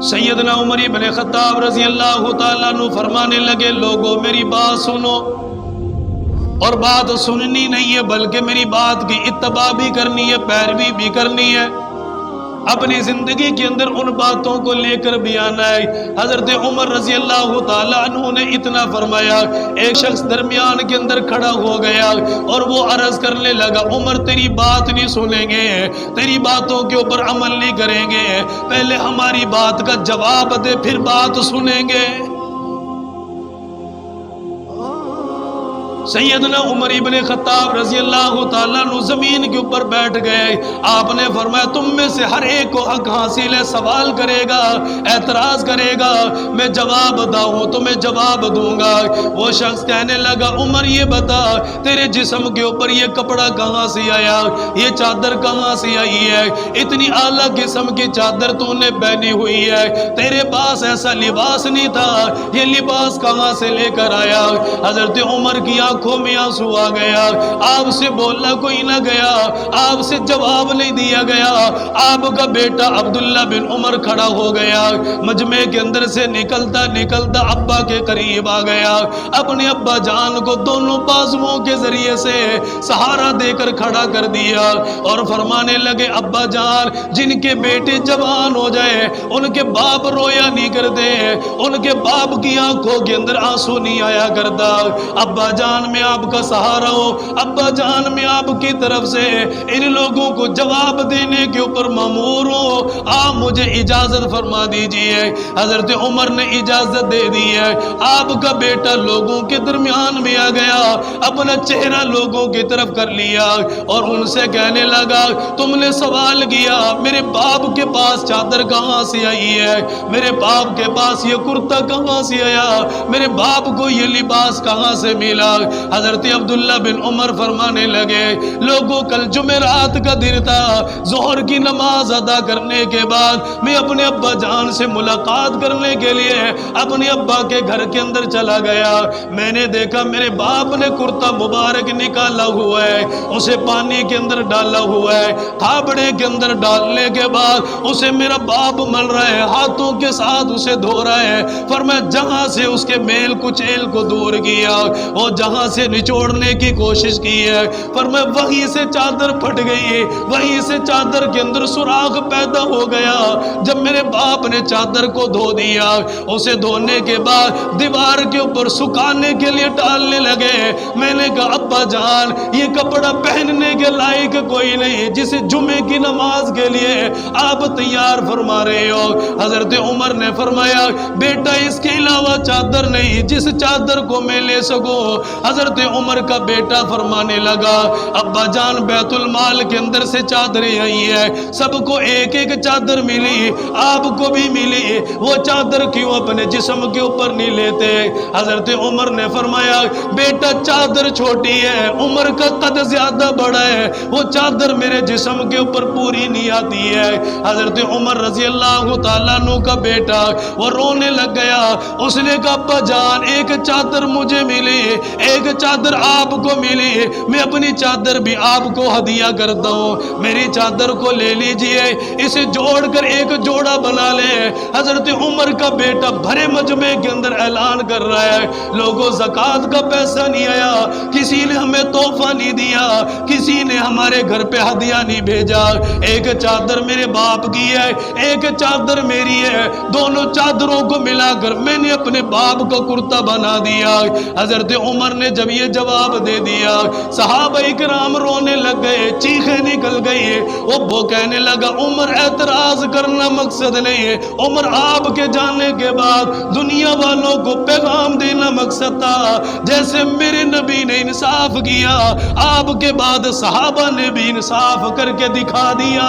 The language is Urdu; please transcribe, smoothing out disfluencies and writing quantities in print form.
سیدنا عمر بن خطاب رضی اللہ تعالیٰ عنہ فرمانے لگے لوگوں میری بات سنو، اور بات سننی نہیں ہے بلکہ میری بات کی اتباع بھی کرنی ہے، پیروی بھی کرنی ہے، اپنی زندگی کے اندر ان باتوں کو لے کر بھی آنا ہے۔ حضرت عمر رضی اللہ تعالیٰ عنہ نے اتنا فرمایا، ایک شخص درمیان کے اندر کھڑا ہو گیا اور وہ عرض کرنے لگا عمر تیری بات نہیں سنیں گے، تیری باتوں کے اوپر عمل نہیں کریں گے، پہلے ہماری بات کا جواب دے پھر بات سنیں گے۔ سیدنا عمر ابن خطاب رضی اللہ تعالیٰ عنہ زمین کے اوپر بیٹھ گئے۔ آپ نے فرمایا تم میں سے ہر ایک کو حق حاصل ہے، سوال کرے گا، اعتراض کرے گا، میں جواب داؤں تو میں جواب دوں گا۔ وہ شخص کہنے لگا عمر یہ بتا تیرے جسم کے اوپر یہ کپڑا کہاں سے آیا، یہ چادر کہاں سے آئی ہے، اتنی اعلیٰ قسم کی چادر تو نے پہنی ہوئی ہے، تیرے پاس ایسا لباس نہیں تھا، یہ لباس کہاں سے لے کر آیا؟ حضرت عمر کی آنکھوں میں آنسو آ گیا، آپ سے بولنا کوئی نہ گیا، آپ سے جواب نہیں دیا گیا۔ آپ کا بیٹا عبداللہ بن عمر کھڑا ہو گیا، مجمع کے اندر سے نکلتا نکلتا ابا کے قریب آ گیا، اپنے ابا جان کو دونوں بازوؤں کے ذریعے سے سہارا دے کر کھڑا کر دیا اور فرمانے لگے ابا جان جن کے بیٹے جوان ہو جائے ان کے باپ رویا نہیں کرتے، ان کے باپ کی آنکھوں کے اندر آنسو نہیں آیا کرتا، ابا جان میں آپ کا سہارا ہوں، ابا جان میں آپ کی طرف سے ان لوگوں کو جواب دینے کے اوپر مامور ہوں، آپ مجھے اجازت فرما دیجئے۔ حضرت عمر نے اجازت دے دی ہے، آپ کا بیٹا لوگوں کے درمیان میں آ گیا، اپنا چہرہ لوگوں کی طرف کر لیا اور ان سے کہنے لگا تم نے سوال کیا میرے باپ کے پاس چادر کہاں سے آئی ہے، میرے باپ کے پاس یہ کرتا کہاں سے آیا، میرے باپ کو یہ لباس کہاں سے ملا؟ حضرت عبداللہ بن عمر فرمانے لگے لوگوں کل جمعرات کا دن تھا، ظہر کی نماز ادا کرنے کے بعد میں اپنے ابا جان سے ملاقات کرنے کے لیے اپنے ابا کے گھر کے اندر چلا گیا، میں نے دیکھا میرے باپ نے کرتا مبارک نکالا ہوا ہے، اسے پانی کے اندر ڈالا ہوا ہے، تھاپڑے کے اندر ڈالنے کے بعد اسے میرا باپ مل رہا ہے، ہاتھوں کے ساتھ اسے دھو رہا ہے، فرمایا جہاں سے اس کے میل کچیل کو دور کیا اور جہاں سے نچوڑنے کی کوشش کی ہے، فرمایا وہیں سے چادر پھٹ گئی، وہیں سے چادر کے اندر سوراخ پیدا ہو گیا۔ جب میرے باپ نے چادر کو دھو دیا، اسے دھونے کے بعد دیوار کے اوپر سکھانے کے لیے ڈالنے لگے، میں نے کہا ابا جان یہ کپڑا پہننے کے لائق کوئی نہیں جسے جمعے کی نماز کے لیے آپ تیار فرما رہے ہو۔ حضرت عمر نے فرمایا بیٹا اس کے علاوہ چادر نہیں جس چادر کو میں لے سکوں۔ حضرت عمر کا بیٹا فرمانے لگا ابا جان بیت المال کے اندر سے چادریں آئی ہے، سب کو ایک ایک چادر ملی، آپ کو بھی ملی، وہ چادر کیوں اپنے جسم کے اوپر نہیں لیتے؟ حضرت عمر نے فرمایا بیٹا چادر چھوٹی ہے، عمر کا قد زیادہ بڑا ہے، وہ چادر میرے جسم کے اوپر پوری نہیں آتی ہے۔ حضرت عمر رضی اللہ تعالیٰ عنہ کا بیٹا وہ رونے لگ گیا، اس نے کہا ابا جان ایک چادر مجھے ملی، ایک چادر آپ کو ملی، میں اپنی چادر بھی آپ کو ہدیہ کرتا ہوں، میری چادر کو لے لیجئے، اسے جوڑ کر ایک جوڑا بنا لے۔ حضرت عمر کا بیٹا بھرے مجمع کے اندر اعلان کر رہا ہے لوگوں زکوٰۃ کا پیسہ نہیں آیا، کسی نے ہمیں تحفہ نہیں دیا، کسی نے ہمارے گھر پہ ہدیہ نہیں بھیجا، ایک چادر میرے باپ کی ہے ایک چادر میری ہے، دونوں چادروں کو ملا کر میں نے اپنے باپ کا کرتا بنا دیا۔ حضرت عمر نے جب یہ جواب دے دیا صحابہ اکرام رونے لگ گئے، چیخیں نکل گئی، وہ کہنے لگا عمر اعتراض کرنا مقصد نہیں ہے، عمر آپ کے جانے کے بعد دنیا والوں کو پیغام دینا مقصد تھا، جیسے میرے نبی نے انصاف کیا آپ کے بعد صحابہ نے بھی انصاف کر کے دکھا دیا۔